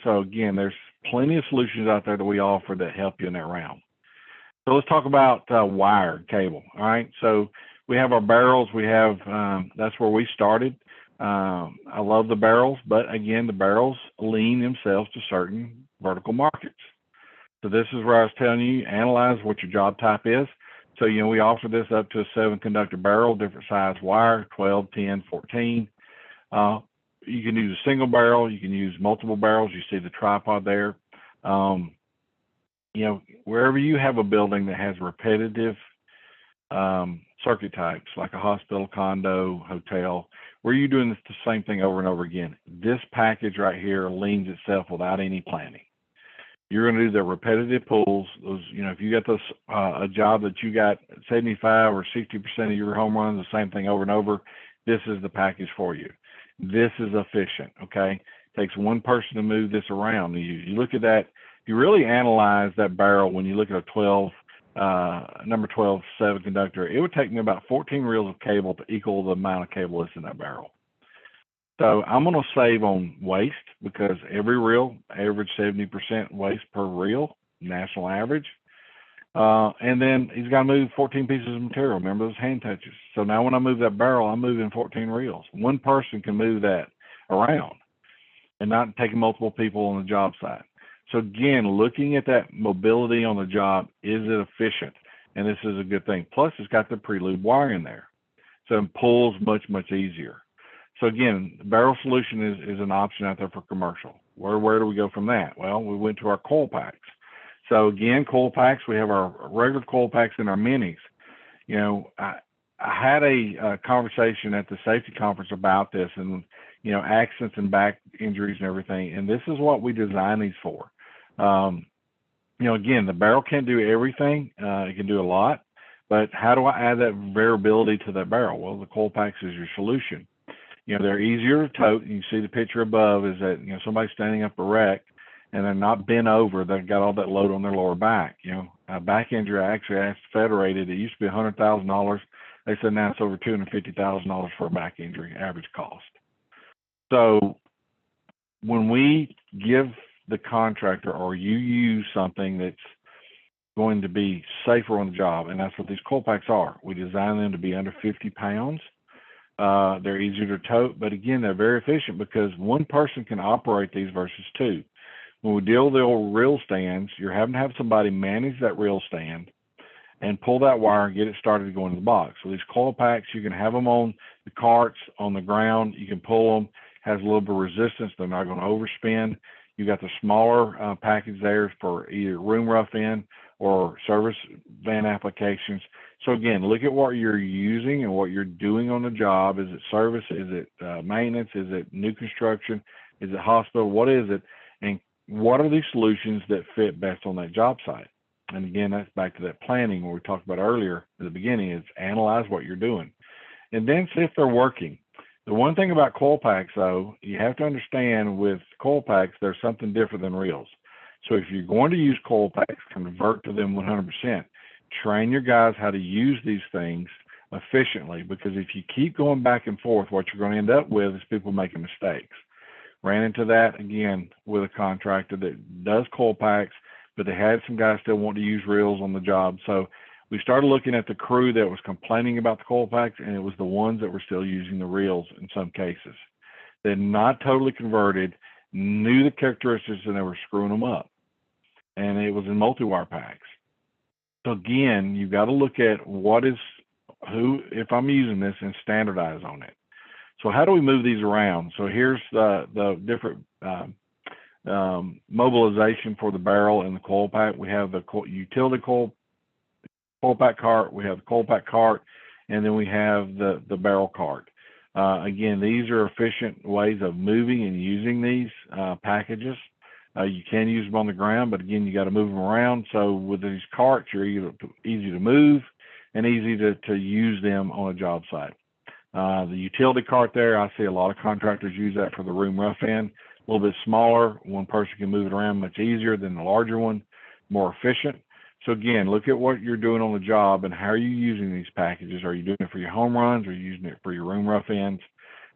So again, there's plenty of solutions out there that we offer that help you in that realm. So let's talk about wire cable. All right. So we have our barrels. We have, that's where we started. I love the barrels, but again, the barrels lean themselves to certain vertical markets. So this is where I was telling you, analyze what your job type is. So, we offer this up to a 7-conductor barrel, different size wire, 12, 10, 14. You can use a single barrel. You can use multiple barrels. You see the tripod there. Wherever you have a building that has repetitive circuit types, like a hospital, condo, hotel, where you're doing the same thing over and over again, this package right here leans itself without any planning. You're going to do the repetitive pulls. Those, if you got a job that you got 75 or 60% of your home runs, the same thing over and over, this is the package for you. This is efficient, okay? It takes one person to move this around. You look at that, you really analyze that barrel when you look at a number 12 7-conductor. It would take me about 14 reels of cable to equal the amount of cable that's in that barrel. So I'm going to save on waste because every reel average 70% waste per reel, national average. And then he's got to move 14 pieces of material. Remember those hand touches. So now when I move that barrel, I'm moving 14 reels. One person can move that around and not taking multiple people on the job site. So again, looking at that mobility on the job, is it efficient? And this is a good thing. Plus, it's got the prelude wire in there. So it pulls much, much easier. So again, the barrel solution is an option out there for commercial. Where do we go from that? Well, we went to our coil packs. So again, coil packs, we have our regular coil packs and our minis. I had a conversation at the safety conference about this and, accidents and back injuries and everything. And this is what we design these for. Again, the barrel can't do everything. It can do a lot, but how do I add that variability to that barrel? Well, the coil packs is your solution. They're easier to tote. You see the picture above is that, somebody's standing up erect and they're not bent over. They've got all that load on their lower back. A back injury, I actually asked Federated, it used to be $100,000. They said now it's over $250,000 for a back injury, average cost. So when we give the contractor or you use something that's going to be safer on the job, and that's what these coil packs are. We design them to be under 50 pounds. They're easier to tote, but again, they're very efficient because one person can operate these versus two. When we deal with the old reel stands, you're having to have somebody manage that reel stand and pull that wire and get it started to go into the box. So these coil packs, you can have them on the carts, on the ground. You can pull them, has a little bit of resistance. They're not going to overspin. You got the smaller package there for either room rough in or service van applications. So again, look at what you're using and what you're doing on the job. Is it service? Is it maintenance? Is it new construction? Is it hospital? What is it? And what are these solutions that fit best on that job site? And again, that's back to that planning where we talked about earlier at the beginning, is analyze what you're doing and then see if they're working. The one thing about coil packs, though, you have to understand with coil packs, there's something different than reels. So if you're going to use coil packs, convert to them 100%. Train your guys how to use these things efficiently, because if you keep going back and forth, what you're going to end up with is people making mistakes. Ran into that again with a contractor that does coil packs, but they had some guys still want to use reels on the job. So we started looking at the crew that was complaining about the coil packs, and it was the ones that were still using the reels in some cases. They're not totally converted, knew the characteristics, and they were screwing them up. And it was in multi-wire packs. So again, you've got to look at if I'm using this, and standardize on it. So how do we move these around? So here's the different mobilization for the barrel and the coil pack. We have the utility coil pack cart, we have the coil pack cart, and then we have the barrel cart. Again, these are efficient ways of moving and using these packages. You can use them on the ground, but again, you got to move them around. So with these carts, you're easy to move, and easy to use them on a job site. The utility cart there, I see a lot of contractors use that for the room rough end. A little bit smaller, one person can move it around much easier than the larger one, more efficient. So again, look at what you're doing on the job and how are you using these packages. Are you doing it for your home runs? Or are you using it for your room rough ends?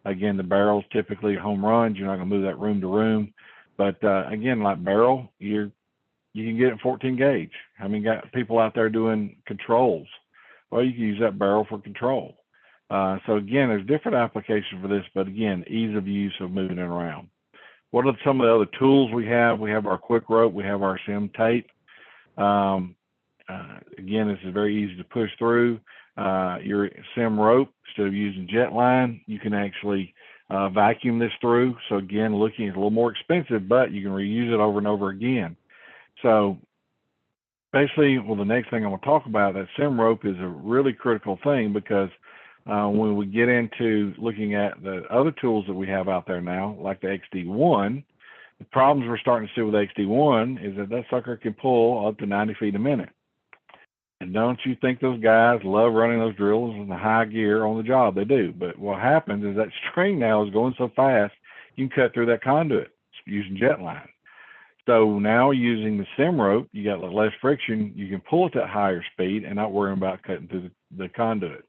Again, the barrels typically home runs. You're not going to move that room to room. But again, like barrel, you can get it 14 gauge. I mean, got people out there doing controls. Well, you can use that barrel for control. So again, there's different applications for this, but again, ease of use of moving it around. What are some of the other tools we have? We have our quick rope. We have our sim tape. Again, this is very easy to push through. Your sim rope, instead of using jet line, you can actually vacuum this through. So again, looking is a little more expensive, but you can reuse it over and over again. So basically, well, the next thing I'm going to talk about, that sim rope is a really critical thing, because when we get into looking at the other tools that we have out there now, like the XD1, the problems we're starting to see with XD1 is that sucker can pull up to 90 feet a minute. And don't you think those guys love running those drills in the high gear on the job? They do. But what happens is that string now is going so fast, you can cut through that conduit using jet line. So now using the sim rope, you got less friction. You can pull at that higher speed and not worrying about cutting through the conduit.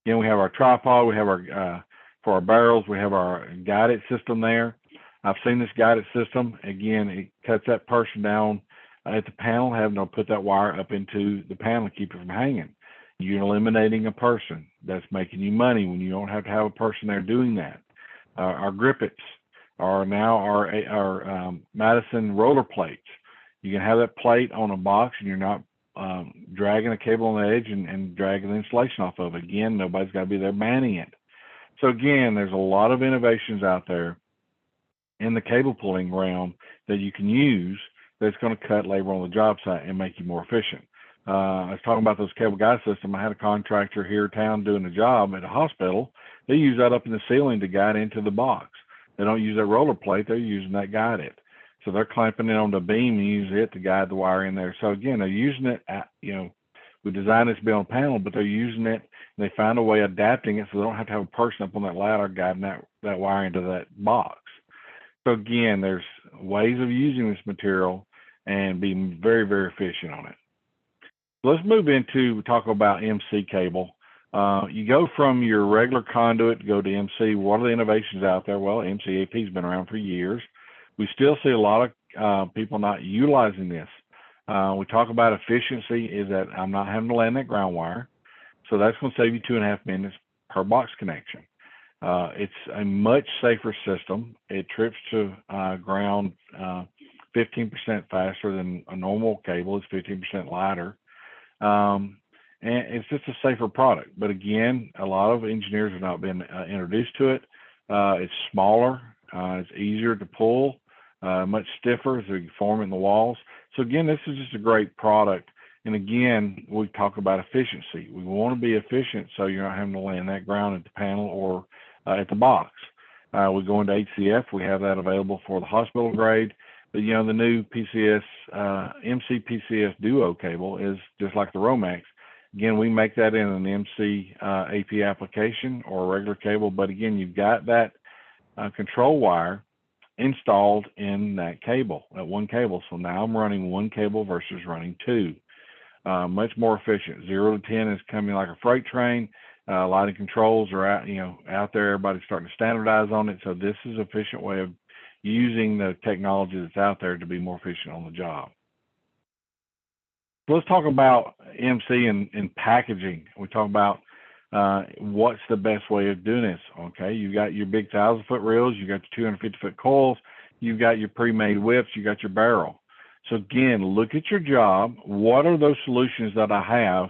Again, we have our tripod. We have our, for our barrels, we have our guided system there. I've seen this guided system. Again, it cuts that person down at the panel, having to put that wire up into the panel to keep it from hanging. You're eliminating a person. That's making you money when you don't have to have a person there doing that. Our grippets are now our Madison roller plates. You can have that plate on a box and you're not dragging a cable on the edge and dragging the insulation off of it. Again, nobody's got to be there manning it. So again, there's a lot of innovations out there in the cable pulling realm that you can use that's going to cut labor on the job site and make you more efficient. I was talking about those cable guide system. I had a contractor here in town doing a job at a hospital. They use that up in the ceiling to guide into the box. They don't use that roller plate. They're using that guided. So they're clamping it on the beam and use it to guide the wire in there. So again, they're using it at, we designed this to be on a panel, but they're using it and they found a way of adapting it so they don't have to have a person up on that ladder guiding that wire into that box. So again, there's ways of using this material and being very, very efficient on it. So let's move into talk about MC cable. You go from your regular conduit to go to MC. What are the innovations out there? Well, MCAP has been around for years. We still see a lot of people not utilizing this. We talk about efficiency is that I'm not having to land that ground wire. So that's going to save you 2.5 minutes per box connection. It's a much safer system. It trips to ground 15% faster than a normal cable. It's 15% lighter. And it's just a safer product. But again, a lot of engineers have not been introduced to it. It's smaller. It's easier to pull, much stiffer, so you can form it in the walls. So again, this is just a great product. And again, we talk about efficiency. We want to be efficient so you're not having to land that ground at the panel or at the box. We go into HCF. We have that available for the hospital grade. But, the new PCS, MC PCS Duo cable is just like the Romax. Again, we make that in an MC AP application or a regular cable. But again, you've got that control wire installed in that cable, that one cable. So now I'm running one cable versus running two. Much more efficient. 0 to 10 is coming like a freight train. Lighting controls are out there. Everybody's starting to standardize on it. So this is an efficient way of using the technology that's out there to be more efficient on the job. So let's talk about MC and packaging. We talk about what's the best way of doing this. Okay, you got your big 1,000-foot reels, you got your 250-foot coils, you've got your pre-made whips, you got your barrel. So again, look at your job. What are those solutions that I have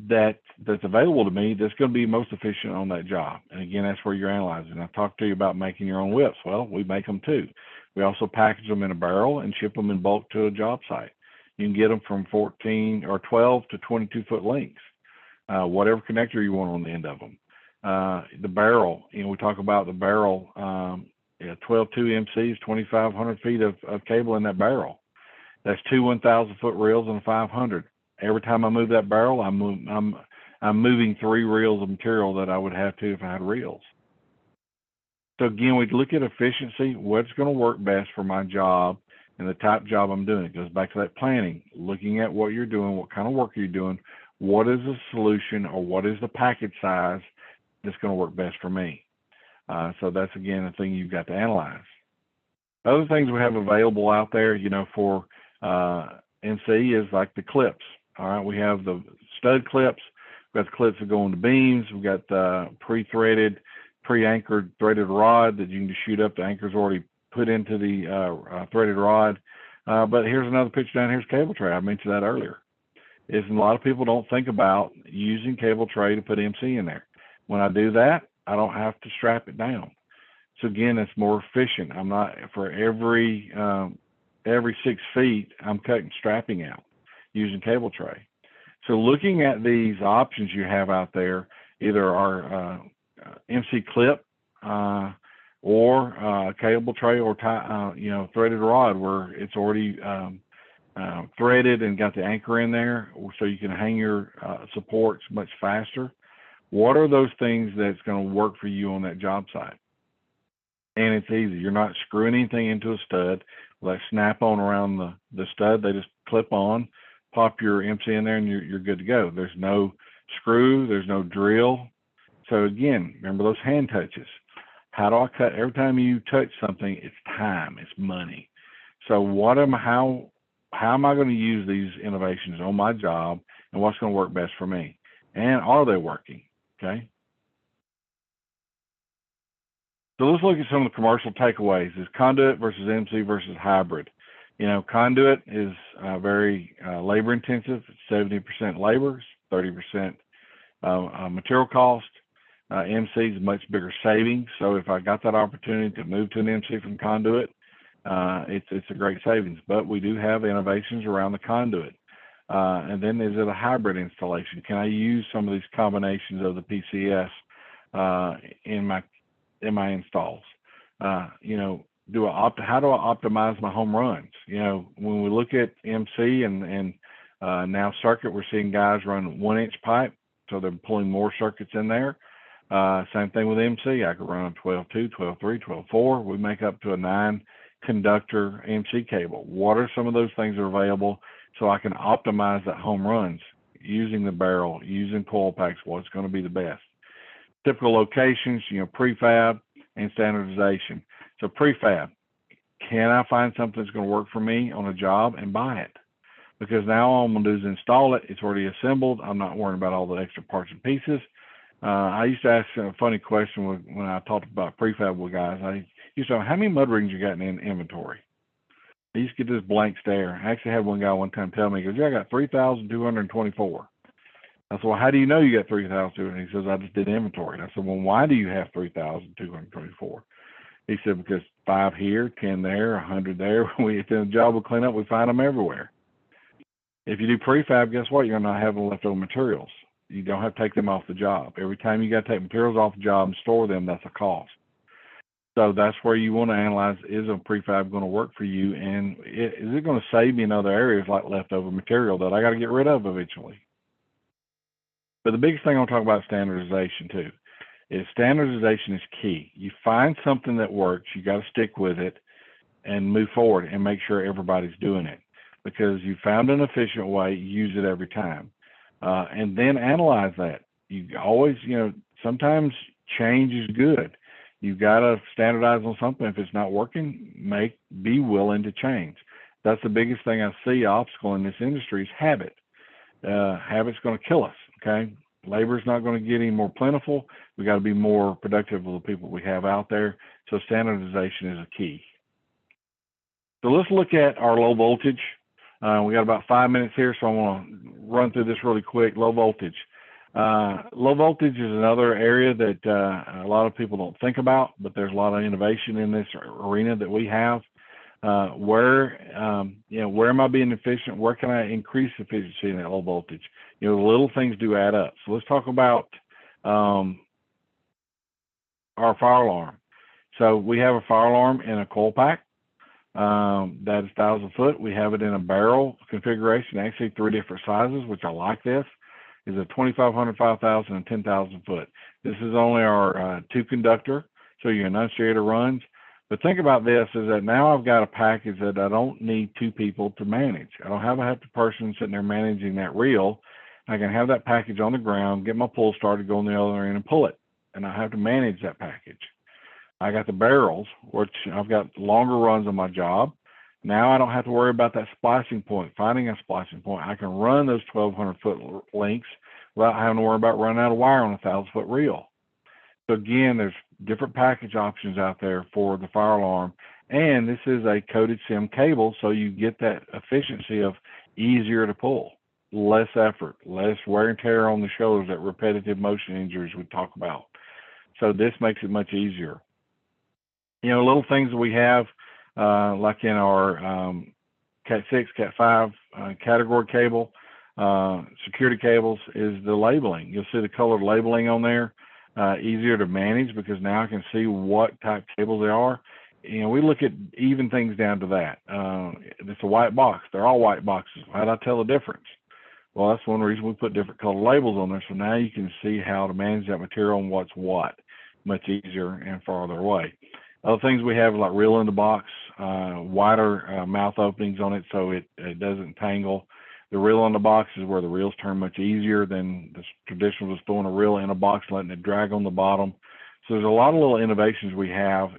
that's available to me that's going to be most efficient on that job? And again, that's where you're analyzing. I talked to you about making your own whips. Well, we make them too. We also package them in a barrel and ship them in bulk to a job site. You can get them from 14 or 12 to 22-foot lengths, whatever connector you want on the end of them. The barrel, we talk about the barrel, 12.2 MCs, 2,500 feet of cable in that barrel. That's two 1,000-foot reels and a 500. every time I move that barrel, I'm moving 3 reels of material that I would have to if I had reels. So again, we look at efficiency, what's going to work best for my job and the type of job I'm doing. It goes back to that planning, looking at what you're doing, what kind of work are you doing, what is the solution or what is the package size that's going to work best for me. So that's, again, a thing you've got to analyze. Other things we have available out there, you know, for NC is like the clips. All right, we have the stud clips. We've got the clips that go on the beams. We've got the pre-threaded, pre-anchored threaded rod that you can just shoot up. The anchor's already put into the threaded rod. But here's another picture down. Here's cable tray. I mentioned that earlier. A lot of people don't think about using cable tray to put MC in there. When I do that, I don't have to strap it down. So again, it's more efficient. I'm not, for every 6 feet, I'm cutting strapping out using cable tray. So looking at these options you have out there, either our MC clip or cable tray or you know, threaded rod where it's already threaded and got the anchor in there, so you can hang your supports much faster. What are those things that's going to work for you on that job site? And it's easy. You're not screwing anything into a stud. Like snap on around the stud, they just clip on, pop your MC in there, and you're good to go. There's no screw, there's no drill. So again, remember those hand touches. How do I cut? Every time you touch something, it's time, it's money. So how am I going to use these innovations on my job, and what's going to work best for me? And are they working? Okay. So let's look at some of the commercial takeaways. Is conduit versus MC versus hybrid. You know, conduit is very labor intensive. It's 70% labor, 30% material cost. MC is much bigger savings. So if I got that opportunity to move to an MC from conduit, it's a great savings. But we do have innovations around the conduit. And then is it a hybrid installation? Can I use some of these combinations of the PCS in my installs? You know, how do I optimize my home runs? You know, when we look at MC and now circuit, we're seeing guys run 1-inch pipe, so they're pulling more circuits in there. Same thing with MC. I could run 12-2, 12-3, 12-4. We make up to a 9-conductor MC cable. What are some of those things that are available so I can optimize that home runs using the barrel, using coil packs? What's going to be the best? Typical locations, you know, prefab and standardization. So prefab, can I find something that's going to work for me on a job and buy it? Because now all I'm going to do is install it. It's already assembled. I'm not worrying about all the extra parts and pieces. I used to ask a funny question when I talked about prefab with guys. I used to say, how many mud rings you got in inventory? I used to get this blank stare. I actually had one guy one time tell me, he goes, yeah, I got 3,224. I said, well, how do you know you got 3,200? He says, I just did inventory. And I said, well, why do you have 3,224? He said, because 5 here, 10 there, 100 there. If the job will clean up, we find them everywhere. If you do prefab, guess what? You're not having leftover materials. You don't have to take them off the job. Every time you got to take materials off the job and store them, that's a cost. So that's where you want to analyze, is a prefab going to work for you? And is it going to save me in other areas like leftover material that I got to get rid of eventually? But the biggest thing I want to talk about is standardization too. Standardization is key. You find something that works, you got to stick with it and move forward and make sure everybody's doing it, because you found an efficient way, use it every time. And then analyze that. You always, you know, sometimes change is good. You've got to standardize on something. If it's not working, be willing to change. That's the biggest thing I see obstacle in this industry is habit. Habit's going to kill us, okay? Labor is not going to get any more plentiful. We got to be more productive with the people we have out there. So standardization is a key. So let's look at our low voltage. We got about 5 minutes here, so I want to run through this really quick. Low voltage. Low voltage is another area that a lot of people don't think about, but there's a lot of innovation in this arena that we have. Where am I being efficient? Where can I increase efficiency in that low voltage? You know, the little things do add up. So let's talk about our fire alarm. So we have a fire alarm in a coil pack. that is 1,000 foot. We have it in a barrel configuration, actually 3 different sizes, which I like this. Is a 2,500, 5,000, and 10,000 foot. This is only our 2 conductor, so your enunciator runs. But think about this, is that now I've got a package that I don't need 2 people to manage. I don't have a person sitting there managing that reel. I can have that package on the ground, get my pull started, go on the other end and pull it. And I have to manage that package. I got the barrels, which I've got longer runs on my job. Now I don't have to worry about that splicing point, finding a splicing point. I can run those 1,200 foot lengths without having to worry about running out of wire on a 1,000 foot reel. So again, there's different package options out there for the fire alarm. And this is a coated SIM cable, so you get that efficiency of easier to pull, less effort, less wear and tear on the shoulders, that repetitive motion injuries we talk about. So this makes it much easier. You know, little things that we have, like in our Cat 6, Cat 5 category cable, security cables, is the labeling. You'll see the colored labeling on there. Easier to manage because now I can see what type cables they are. You know, we look at even things down to that. It's a white box. They're all white boxes. How do I tell the difference? Well, that's one reason we put different color labels on there. So now you can see how to manage that material and what's what much easier and farther away. Other things we have like reel in the box, wider mouth openings on it so it doesn't tangle. The reel on the box is where the reels turn much easier than the traditional just throwing a reel in a box, letting it drag on the bottom. So there's a lot of little innovations we have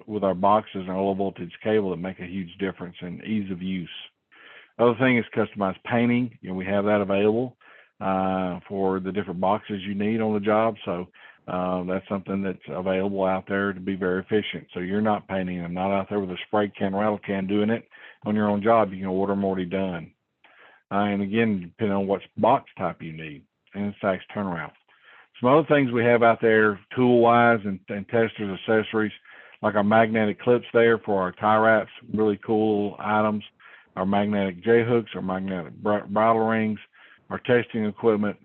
with our boxes and our low voltage cable that make a huge difference in ease of use. Other thing is customized painting. You know, we have that available for the different boxes you need on the job. So that's something that's available out there to be very efficient. So you're not painting them, not out there with a spray can, rattle can doing it on your own job. You can order them already done. And again, depending on what box type you need and its fast turnaround. Some other things we have out there, tool-wise and testers, accessories, like our magnetic clips there for our tie wraps, really cool items, our magnetic J-hooks, our magnetic bridle rings, our testing equipment,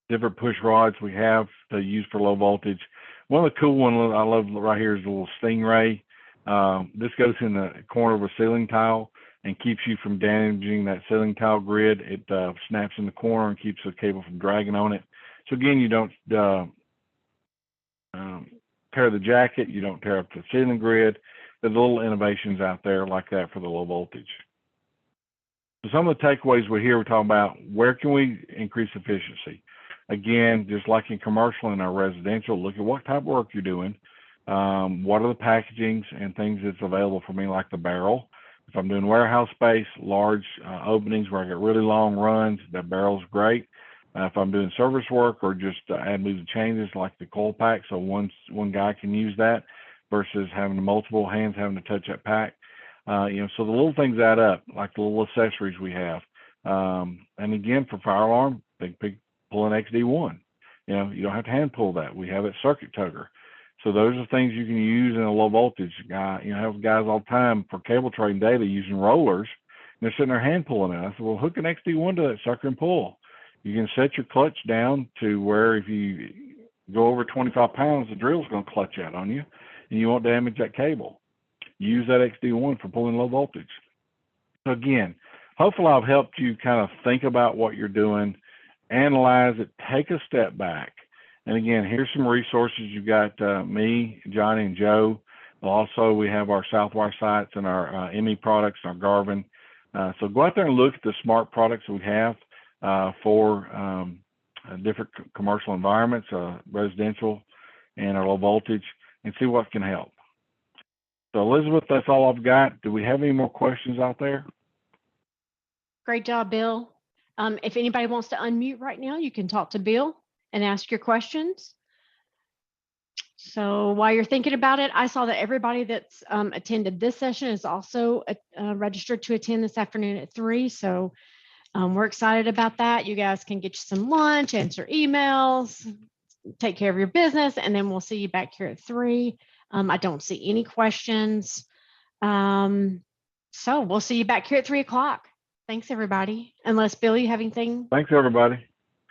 different push rods we have to use for low voltage. One of the cool ones I love right here is the little Stingray. This goes in the corner of a ceiling tile and keeps you from damaging that ceiling tile grid. It snaps in the corner and keeps the cable from dragging on it. So again, you don't tear the jacket, you don't tear up the ceiling grid. There's little innovations out there like that for the low voltage. So some of the takeaways we're talking about, where can we increase efficiency? Again, just like in commercial and our residential, look at what type of work you're doing. What are the packagings and things that's available for me, like the barrel. If I'm doing warehouse space, large openings where I get really long runs, that barrel's great. If I'm doing service work or just add moves and changes like the coil pack, so one guy can use that versus having multiple hands having to touch that pack. You know, so the little things add up, like the little accessories we have. And again, for fire alarm, big pull an XD1. You know, you don't have to hand pull that. We have it circuit tugger. So those are things you can use in a low voltage guy. You know, I have guys all the time for cable trading data using rollers, and they're sitting there hand pulling it. I said, well, hook an XD1 to that sucker and pull. You can set your clutch down to where if you go over 25 pounds, the drill's going to clutch out on you, and you won't damage that cable. Use that XD1 for pulling low voltage. So again, hopefully I've helped you kind of think about what you're doing, analyze it, take a step back. And again, here's some resources. You've got me, Johnny, and Joe. Also, we have our Southwire sites and our ME products, our Garvin. So go out there and look at the smart products we have for different commercial environments, residential and our low voltage, and see what can help. So Elizabeth, that's all I've got. Do we have any more questions out there? Great job, Bill. If anybody wants to unmute right now, you can talk to Bill and ask your questions. So while you're thinking about it, I saw that everybody that's attended this session is also registered to attend this afternoon at 3. So we're excited about that. You guys can get you some lunch, answer emails, take care of your business, and then we'll see you back here at 3. I don't see any questions. So we'll see you back here at 3 o'clock. Thanks, everybody. Unless, Bill, you have anything? Thanks, everybody.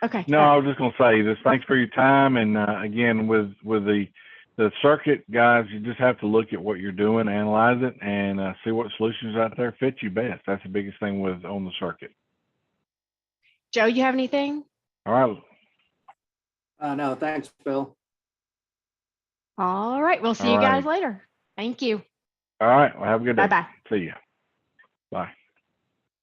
Okay. No, I was just going to say this. Thanks for your time. And again, with the the circuit, guys, you just have to look at what you're doing, analyze it, and see what solutions out there fit you best. That's the biggest thing with on the circuit. Joe, you have anything? All right. No, thanks, Bill. All right. We'll see All you guys right. later. Thank you. All right. Well, have a good day. Bye-bye. See ya. Bye.